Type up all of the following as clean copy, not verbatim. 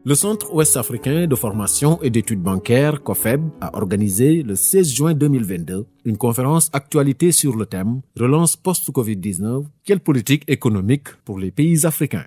Le Centre ouest-africain de formation et d'études bancaires, COFEB, a organisé le 16 juin 2022 une conférence actualité sur le thème « Relance post-Covid-19, quelle politique économique pour les pays africains ?»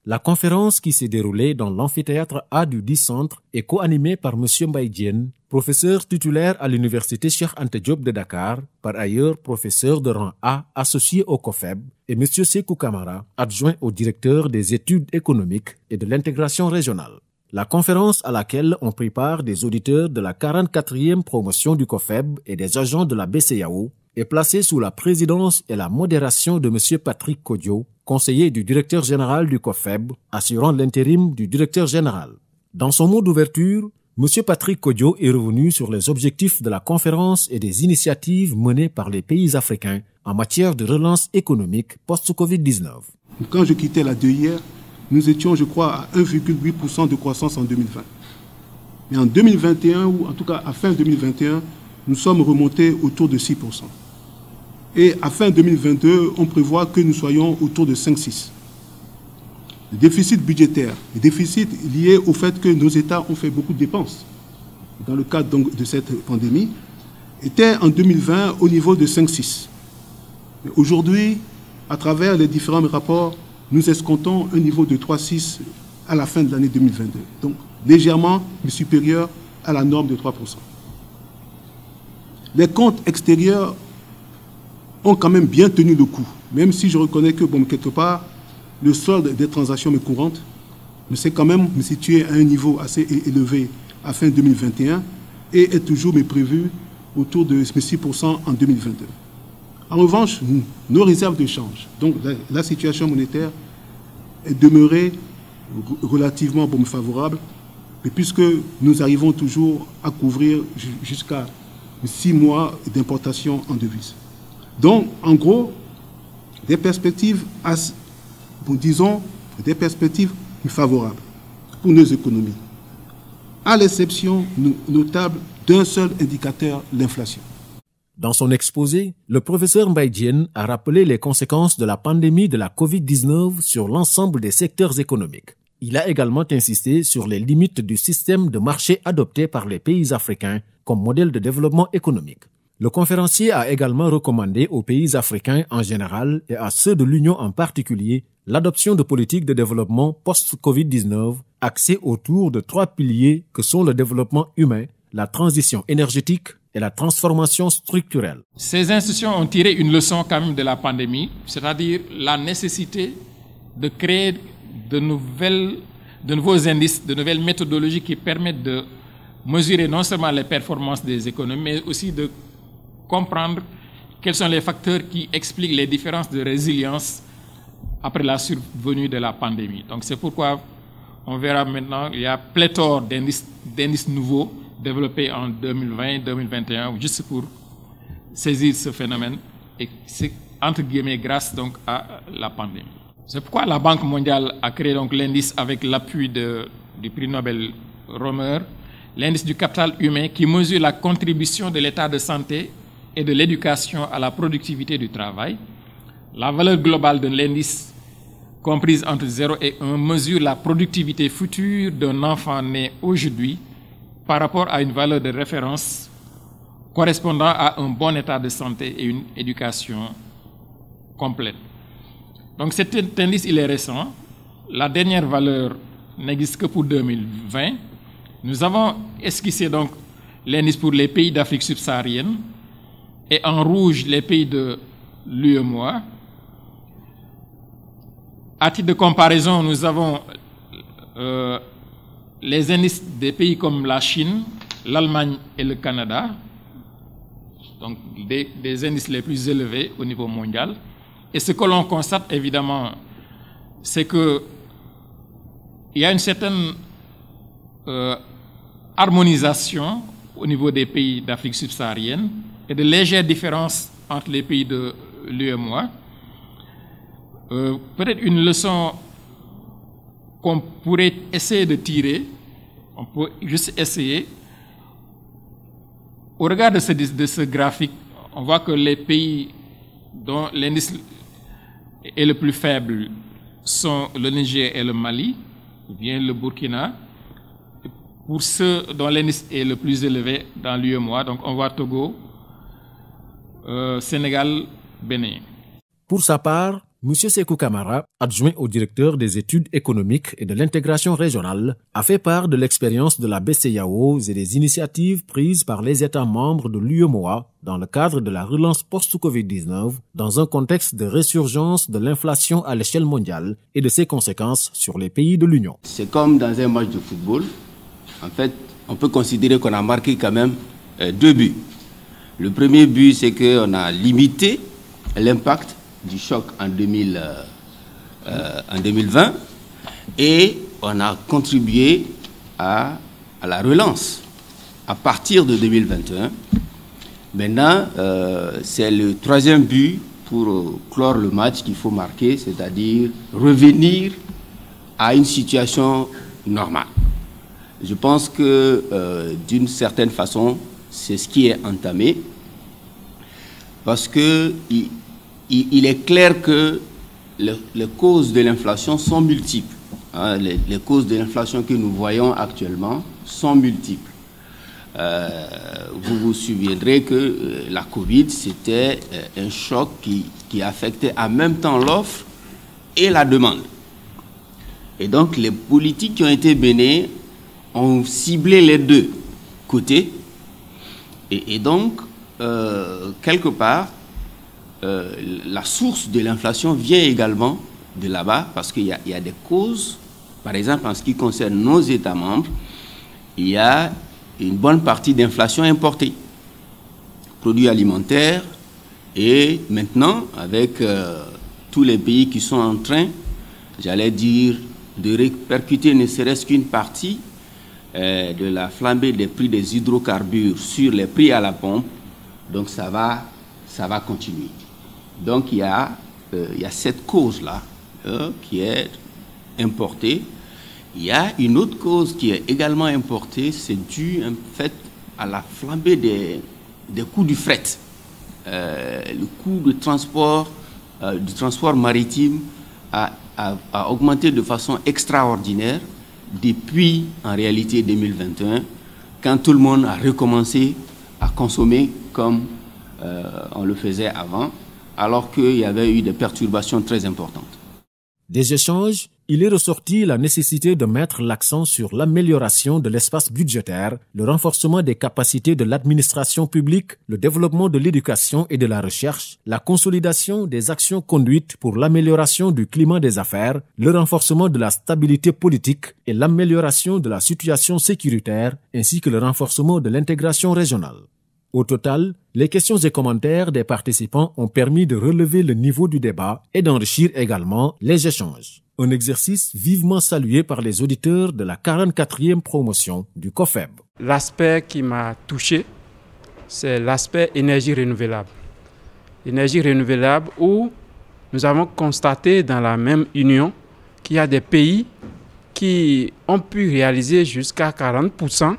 La conférence qui s'est déroulée dans l'amphithéâtre A du dit centre est co-animée par M. Mbaye Diène, professeur titulaire à l'université Cheikh Anta Diop de Dakar, par ailleurs professeur de rang A associé au COFEB, et M. Sékou Camara, adjoint au directeur des études économiques et de l'intégration régionale. La conférence à laquelle ont pris part des auditeurs de la 44e promotion du COFEB et des agents de la BCEAO est placée sous la présidence et la modération de M. Patrick Kodjo, conseiller du directeur général du COFEB, assurant l'intérim du directeur général. Dans son mot d'ouverture, M. Patrick Kodjo est revenu sur les objectifs de la conférence et des initiatives menées par les pays africains en matière de relance économique post-Covid-19. Quand je quittais la DEIR, nous étions, je crois, à 1,8% de croissance en 2020. Mais en 2021, ou en tout cas à fin 2021, nous sommes remontés autour de 6%. Et à fin 2022, on prévoit que nous soyons autour de 5-6%. Le déficit budgétaire, le déficit lié au fait que nos États ont fait beaucoup de dépenses dans le cadre donc de cette pandémie, était en 2020 au niveau de 5-6%. Aujourd'hui, à travers les différents rapports, nous escomptons un niveau de 3,6 à la fin de l'année 2022. Donc, légèrement supérieur à la norme de 3%. Les comptes extérieurs ont quand même bien tenu le coup, même si je reconnais que, bon, quelque part, le solde des transactions courantes s'est quand même situé à un niveau assez élevé à fin 2021 et est toujours prévu autour de 6% en 2022. En revanche, nos réserves de change, donc la situation monétaire, est demeurée relativement favorable, puisque nous arrivons toujours à couvrir jusqu'à 6 mois d'importation en devises. Donc, en gros, des perspectives, disons, des perspectives favorables pour nos économies, à l'exception notable d'un seul indicateur, l'inflation. Dans son exposé, le professeur Mbaye Diène a rappelé les conséquences de la pandémie de la COVID-19 sur l'ensemble des secteurs économiques. Il a également insisté sur les limites du système de marché adopté par les pays africains comme modèle de développement économique. Le conférencier a également recommandé aux pays africains en général et à ceux de l'Union en particulier l'adoption de politiques de développement post-Covid-19 axées autour de 3 piliers que sont le développement humain, la transition énergétique et la transformation structurelle. Ces institutions ont tiré une leçon quand même de la pandémie, c'est-à-dire la nécessité de créer de nouveaux indices, de nouvelles méthodologies qui permettent de mesurer non seulement les performances des économies, mais aussi de comprendre quels sont les facteurs qui expliquent les différences de résilience après la survenue de la pandémie. Donc c'est pourquoi on verra maintenant qu'il y a pléthore d'indices nouveaux développés en 2020, 2021, juste pour saisir ce phénomène, et c'est entre guillemets grâce donc à la pandémie. C'est pourquoi la Banque mondiale a créé donc l'indice avec l'appui du prix Nobel Romer, l'indice du capital humain qui mesure la contribution de l'état de santé et de l'éducation à la productivité du travail. La valeur globale de l'indice, comprise entre 0 et 1, mesure la productivité future d'un enfant né aujourd'hui par rapport à une valeur de référence correspondant à un bon état de santé et une éducation complète. Donc cet indice, il est récent. La dernière valeur n'existe que pour 2020. Nous avons esquissé donc l'indice pour les pays d'Afrique subsaharienne et en rouge les pays de l'UEMOA. À titre de comparaison, nous avons les indices des pays comme la Chine, l'Allemagne et le Canada, donc des indices les plus élevés au niveau mondial. Et ce que l'on constate évidemment, c'est qu'il y a une certaine harmonisation au niveau des pays d'Afrique subsaharienne et de légères différences entre les pays de l'UEMOA. Peut-être une leçon qu'on pourrait essayer de tirer, on peut juste essayer. Au regard de ce graphique, on voit que les pays dont l'indice est le plus faible sont le Niger et le Mali, ou bien le Burkina, pour ceux dont l'indice est le plus élevé dans l'UEMOA. Donc on voit Togo, Sénégal, Bénin. Pour sa part, M. Sékou Camara, adjoint au directeur des études économiques et de l'intégration régionale, a fait part de l'expérience de la BCEAO et des initiatives prises par les États membres de l'UEMOA dans le cadre de la relance post-Covid-19 dans un contexte de résurgence de l'inflation à l'échelle mondiale et de ses conséquences sur les pays de l'Union. C'est comme dans un match de football. En fait, on peut considérer qu'on a marqué quand même 2 buts. Le premier but, c'est qu'on a limité l'impact du choc en 2020 et on a contribué à la relance à partir de 2021. Maintenant, c'est le 3e but pour clore le match qu'il faut marquer, c'est-à-dire revenir à une situation normale. Je pense que d'une certaine façon, c'est ce qui est entamé parce que il est clair que les causes de l'inflation sont multiples. Hein, les causes de l'inflation que nous voyons actuellement sont multiples. Vous vous souviendrez que la Covid, c'était un choc qui affectait en même temps l'offre et la demande. Et donc, les politiques qui ont été menées ont ciblé les deux côtés. Et donc, quelque part, la source de l'inflation vient également de là-bas parce qu'il y a des causes. Par exemple, en ce qui concerne nos États membres, il y a une bonne partie d'inflation importée, produits alimentaires, et maintenant, avec tous les pays qui sont en train, j'allais dire, de répercuter ne serait-ce qu'une partie de la flambée des prix des hydrocarbures sur les prix à la pompe, donc ça va continuer. Donc il y a cette cause-là qui est importée. Il y a une autre cause qui est également importée, c'est dû en fait à la flambée des coûts du fret. Le coût du transport maritime a augmenté de façon extraordinaire depuis en réalité 2021, quand tout le monde a recommencé à consommer comme on le faisait avant, alors qu'il y avait eu des perturbations très importantes. Des échanges, il est ressorti la nécessité de mettre l'accent sur l'amélioration de l'espace budgétaire, le renforcement des capacités de l'administration publique, le développement de l'éducation et de la recherche, la consolidation des actions conduites pour l'amélioration du climat des affaires, le renforcement de la stabilité politique et l'amélioration de la situation sécuritaire, ainsi que le renforcement de l'intégration régionale. Au total, les questions et commentaires des participants ont permis de relever le niveau du débat et d'enrichir également les échanges. Un exercice vivement salué par les auditeurs de la 44e promotion du COFEB. L'aspect qui m'a touché, c'est l'aspect énergie renouvelable. Énergie renouvelable où nous avons constaté dans la même union qu'il y a des pays qui ont pu réaliser jusqu'à 40%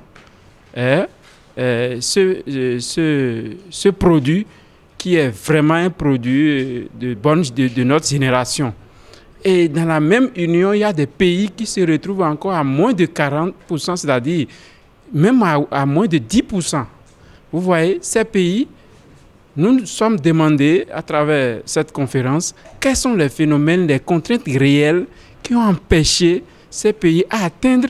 ce produit qui est vraiment un produit de notre génération. Et dans la même union, il y a des pays qui se retrouvent encore à moins de 40%, c'est-à-dire même à moins de 10%. Vous voyez, ces pays, nous nous sommes demandé à travers cette conférence quels sont les phénomènes, les contraintes réelles qui ont empêché ces pays à atteindre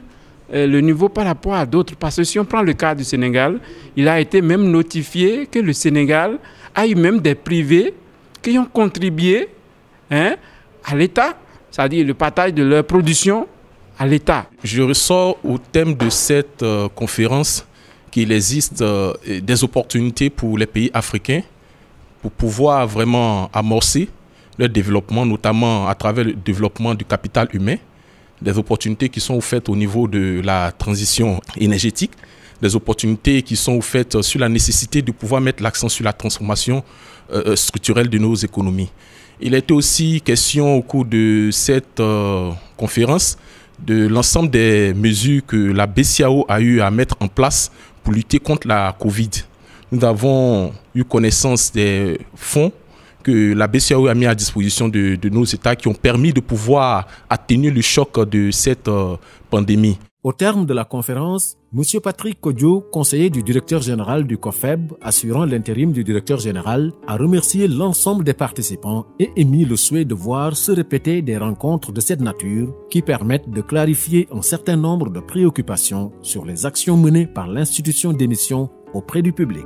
le niveau par rapport à d'autres. Parce que si on prend le cas du Sénégal, il a été même notifié que le Sénégal a eu même des privés qui ont contribué à l'État, c'est-à-dire le partage de leur production à l'État. Je ressors au thème de cette conférence qu'il existe des opportunités pour les pays africains pour pouvoir vraiment amorcer leur développement, notamment à travers le développement du capital humain, des opportunités qui sont offertes au niveau de la transition énergétique, des opportunités qui sont offertes sur la nécessité de pouvoir mettre l'accent sur la transformation structurelle de nos économies. Il a été aussi question au cours de cette conférence de l'ensemble des mesures que la BCEAO a eu à mettre en place pour lutter contre la Covid. Nous avons eu connaissance des fonds que la BCEAO a mis à disposition de nos États qui ont permis de pouvoir atténuer le choc de cette pandémie. Au terme de la conférence, M. Patrick Kodjo, conseiller du directeur général du COFEB, assurant l'intérim du directeur général, a remercié l'ensemble des participants et émis le souhait de voir se répéter des rencontres de cette nature qui permettent de clarifier un certain nombre de préoccupations sur les actions menées par l'institution d'émission auprès du public.